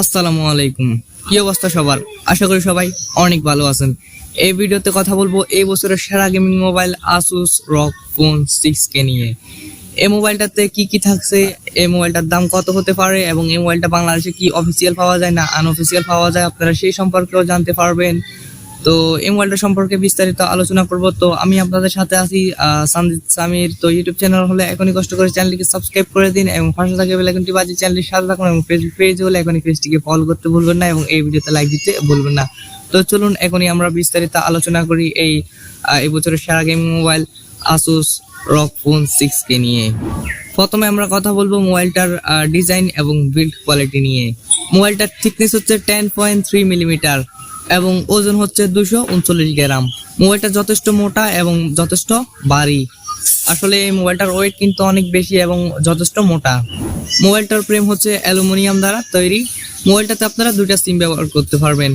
আসসালামু আলাইকুম। কি অবস্থা সবার? আশা করি সবাই অনেক ভালো আছেন। এই ভিডিওতে কথা বলবো এই বছরের সেরা gaming mobile Asus ROG Phone 6K নিয়ে। এই মোবাইলটাতে কি কি থাকছে, এই মোবাইলটার দাম কত হতে পারে এবং এই মোবাইলটা বাংলাদেশে কি অফিসিয়াল পাওয়া যায় না আনঅফিসিয়াল পাওয়া যায়, আপনারা সেই সম্পর্কেও জানতে পারবেন। তো এই মোবাইলটা সম্পর্কে বিস্তারিত আলোচনা করব। তো আমি আপনাদের সাথে আছি সঞ্জিদ সামির। তো ইউটিউব চ্যানেল হলে এখনই কষ্ট করে চ্যানেলটিকে সাবস্ক্রাইব করে দিন এবং পাশে থাকা বেল আইকনটি বাজিয়ে চ্যানেলটির সাথে থাকুন এবং ফেসবুক পেজ হলে এখনই পেজটিকে ফলো করতে ভুলবেন না এবং এই ভিডিওতে লাইক দিতে ভুলবেন না। তো চলুন এখনই আমরা বিস্তারিত আলোচনা করি এই বছরের সেরা gaming mobile Asus ROG Phone 6K নিয়ে। প্রথমে আমরা কথা বলবো মোবাইলটার ডিজাইন এবং বিল্ড কোয়ালিটি নিয়ে। মোবাইলটার থিকনেস হচ্ছে 10.3 মিলিমিটার এবং ওজন হচ্ছে 239 গ্রাম। মোবাইলটা যথেষ্ট মোটা এবং যথেষ্ট ভারী। আসলে এই মোবাইলটার ওয়েট কিন্তু অনেক বেশি এবং যথেষ্ট মোটা। মোবাইলটার ফ্রেম হচ্ছে অ্যালুমিনিয়াম দ্বারা তৈরি। মোবাইলটাতে আপনারা দুইটা সিম ব্যবহার করতে পারবেন।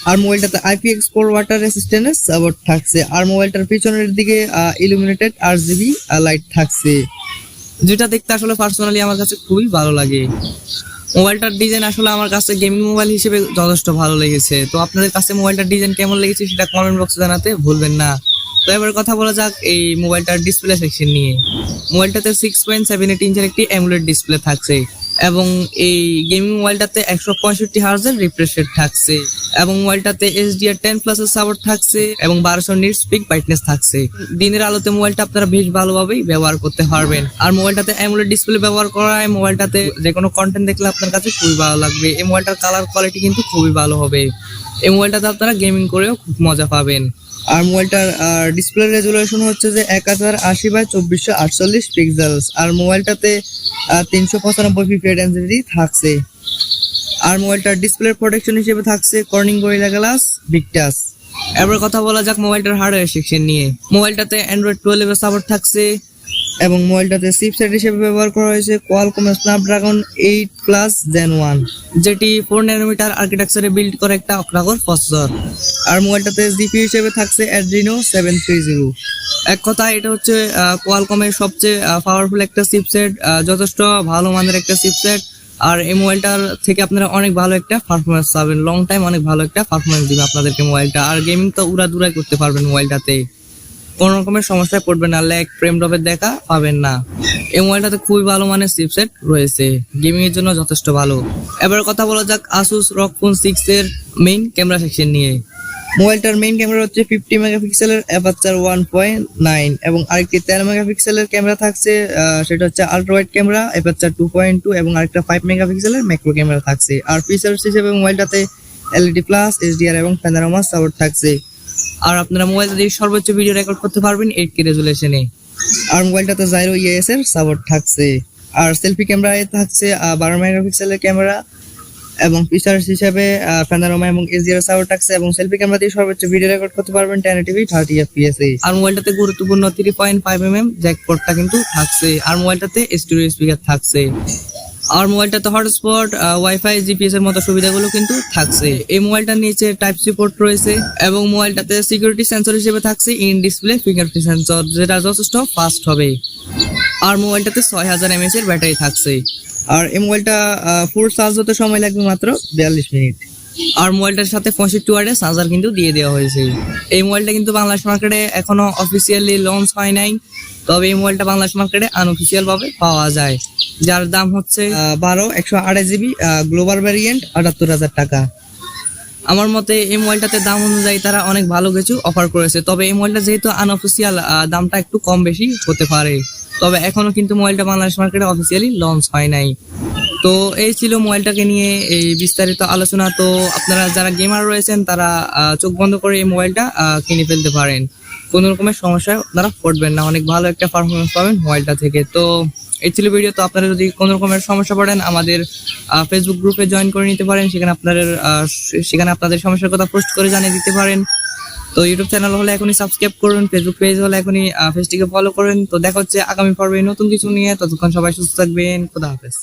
আর মোবাইলটাতে IPX4 ওয়াটার রেসিস্ট্যান্স সাপোর্ট থাকছে। আর মোবাইলটার পিছনের দিকে ইলুমিনেটেড RGB লাইট থাকছে, যেটা দেখতে আসলে পার্সোনালি আমার কাছে খুবই ভালো লাগে। মোবাইলটার ডিজাইন আসলে আমার কাছে গেমিং মোবাইল হিসেবে যথেষ্ট ভালো লেগেছে। তো আপনাদের কাছে মোবাইলটার ডিজাইন কেমন লেগেছে সেটা কমেন্ট বক্সে জানাতে ভুলবেন না। তো এবার কথা বলা যাক এই মোবাইলটার ডিসপ্লে সেকশন নিয়ে। মোবাইলটাতে 6.78 ইঞ্চের একটি অ্যামোলেড ডিসপ্লে থাকছে এবং এই গেমিং মোবাইলটাতে 165 হার্জের রিফ্রেশ রেট থাকছে এবং মোবাইলটাতে HDR10+ এর সাপোর্ট থাকছে এবং 1200 নিটস পিক ব্রাইটনেস থাকছে। দিনের আলোতে মোবাইলটা আপনারা বেশ ভালোভাবেই ব্যবহার করতে পারবেন। আর মোবাইলটাতে অ্যামোলেড ডিসপ্লে ব্যবহার করায় মোবাইলটাতে যে কোনো কন্টেন্ট দেখলে আপনার কাছে খুবই ভালো লাগবে। এই মোবাইলটার কালার কোয়ালিটি কিন্তু খুবই ভালো হবে। এই মোবাইলটাতে আপনারা গেমিং করেও খুব মজা পাবেন। আর মোবাইলটার ডিসপ্লে রেজুলেশন হচ্ছে যে 1080x2448 পিক্সেলস। আর মোবাইলটাতে 395 পিপি ডেনসিটি থাকছে। আর মোবাইলটার ডিসপ্লে প্রোটেকশন হিসেবে থাকছে Corning gorilla glass big touch. এবার কথা বলা যাক মোবাইলটার হার্ডওয়্যার সেকশন নিয়ে। মোবাইলটাতে অ্যান্ড্রয়েড 12 এর সাপোর্ট থাকছে এবং মোবাইলটাতে চিপসেট হিসেবে ব্যবহার করা হয়েছে কোয়ালকম স্ন্যাপড্রাগন 8+ Gen 1, যেটি 4 ন্যানোমিটার আর্কিটেকচারে বিল্ড করা একটা অক্টাকোর প্রসেসর। আর মোবাইলটাতে জিপিইউ হিসেবে থাকছে Adreno 730। এক কথা এটা হচ্ছে কোয়ালকমের সবচেয়ে পাওয়ারফুল একটা চিপসেট, যথেষ্ট ভালো মানের একটা চিপসেট। আর এই মোবাইলটার থেকে আপনারা অনেক ভালো একটা পারফরমেন্স পাবেন, লং টাইম অনেক ভালো একটা পারফরমেন্স দিবে আপনাদেরকে মোবাইলটা। আর গেমিং তো উড়াদুরাই করতে পারবেন মোবাইলটাতে, কোনো রকমের সমস্যায় পড়বেন না, ল্যাগ ফ্রেম ড্রপের দেখা পাবেন না। এই মোবাইলটাতে খুবই ভালো মানের চিপসেট রয়েছে, গেমিং এর জন্য যথেষ্ট ভালো। এবার কথা বলা যাক Asus ROG Phone 6 এর মেইন ক্যামেরা সেকশন নিয়ে। মোবাইলটার মেইন ক্যামেরা হচ্ছে 50 মেগাপিক্সেলের অ্যাপারচার 1.9 এবং আরেকটি 13 মেগাপিক্সেলের ক্যামেরা থাকছে, সেটা হচ্ছে আল্ট্রা ওয়াইড ক্যামেরা অ্যাপারচার 2.2 এবং আরেকটা 5 মেগাপিক্সেলের ম্যাক্রো ক্যামেরা থাকছে। আর ফিচার্স হিসেবে মোবাইলটাতে LED+, HDR এবং প্যানোরামা সাপোর্ট থাকছে। আর আপনারা মোবাইলটা দিয়ে সর্বোচ্চ ভিডিও রেকর্ড করতে পারবেন 8K রেজুলেশনে। আর মোবাইলটাতে জাইরো EIS এর সাপোর্ট থাকছে। আর সেলফি ক্যামেরায় থাকছে 12 মেগাপিক্সেলের ক্যামেরা এবং ফিচার্স হিসেবে প্যানোরামা এবং HDR সাপোর্ট থাকছে এবং সেলফি ক্যামেরা দিয়ে সর্বোচ্চ ভিডিও রেকর্ড করতে পারবেন 1080p 30 fps এ। আর মোবাইলটাতে গুরুত্বপূর্ণ 3.5mm জ্যাক পোর্টটা কিন্তু থাকছে। আর মোবাইলটাতে স্টিরিও স্পিকার থাকছে। আর মোবাইলটাতে হটস্পট, ওয়াইফাই, জিপিএস এর মতো সুবিধাগুলো কিন্তু থাকছে। এই মোবাইলটার নিচে টাইপ সি পোর্ট রয়েছে এবং মোবাইলটাতে সিকিউরিটি সেন্সর হিসেবে থাকছে ইন ডিসপ্লে ফিঙ্গারপ্রিন্ট সেন্সর, যেটা যথেষ্ট ফাস্ট হবে। আর মোবাইলটাতে 6000 mAh এর ব্যাটারি থাকছে। আর এই মোবাইলটা ফুল চার্জ হতে সময় লাগবে মাত্র 42 মিনিট। আর মোবাইলটার সাথে 65 ওয়াটের চার্জার কিন্তু দিয়ে দেওয়া হয়েছে। এই মোবাইলটা কিন্তু বাংলাদেশ মার্কেটে এখনো অফিসিয়ালি লঞ্চ হয় নাই, তবে এই মোবাইলটা বাংলাদেশ মার্কেটে আনঅফিসিয়াল ভাবে পাওয়া যায়, যার দাম হচ্ছে 128GB গ্লোবাল ভ্যারিয়েন্ট 78,000 টাকা। আমার মতে এই মোবাইলটাতে দাম অনুযায়ী তারা অনেক ভালো কিছু অফার করেছে, তবে এই মোবাইলটা যেহেতু আনঅফিসিয়াল দামটা একটু কম বেশি হতে পারে। তবে এখনো কিন্তু মোবাইলটা বাংলাদেশ মার্কেটে অফিসিয়ালি লঞ্চ হয় নাই। তো এই ছিল মোবাইলটাকে নিয়ে এই বিস্তারিত আলোচনা। তো আপনারা যারা গেমার রয়েছেন তারা চোখ বন্ধ করে এই মোবাইলটা কিনে ফেলতে পারেন, কোনো রকমের সমস্যায় আপনারা পড়বেন না, অনেক ভালো একটা পারফরমেন্স পাবেন মোবাইলটা থেকে। তো এই ছিল ভিডিও। তো আপনারা যদি কোনো রকমের সমস্যা পড়েন আমাদের ফেসবুক গ্রুপে জয়েন করে নিতে পারেন, সেখানে আপনাদের সমস্যার কথা পোস্ট করে জানিয়ে দিতে পারেন। তো ইউটিউব চ্যানেল হলে এখনই সাবস্ক্রাইব করুন, ফেসবুক পেজ হলে এখনই পেজটিকে ফলো করুন। তো দেখা হচ্ছে আগামী পর্বে নতুন কিছু নিয়ে। ততক্ষণ সবাই সুস্থ থাকবেন। খোদা হাফেজ।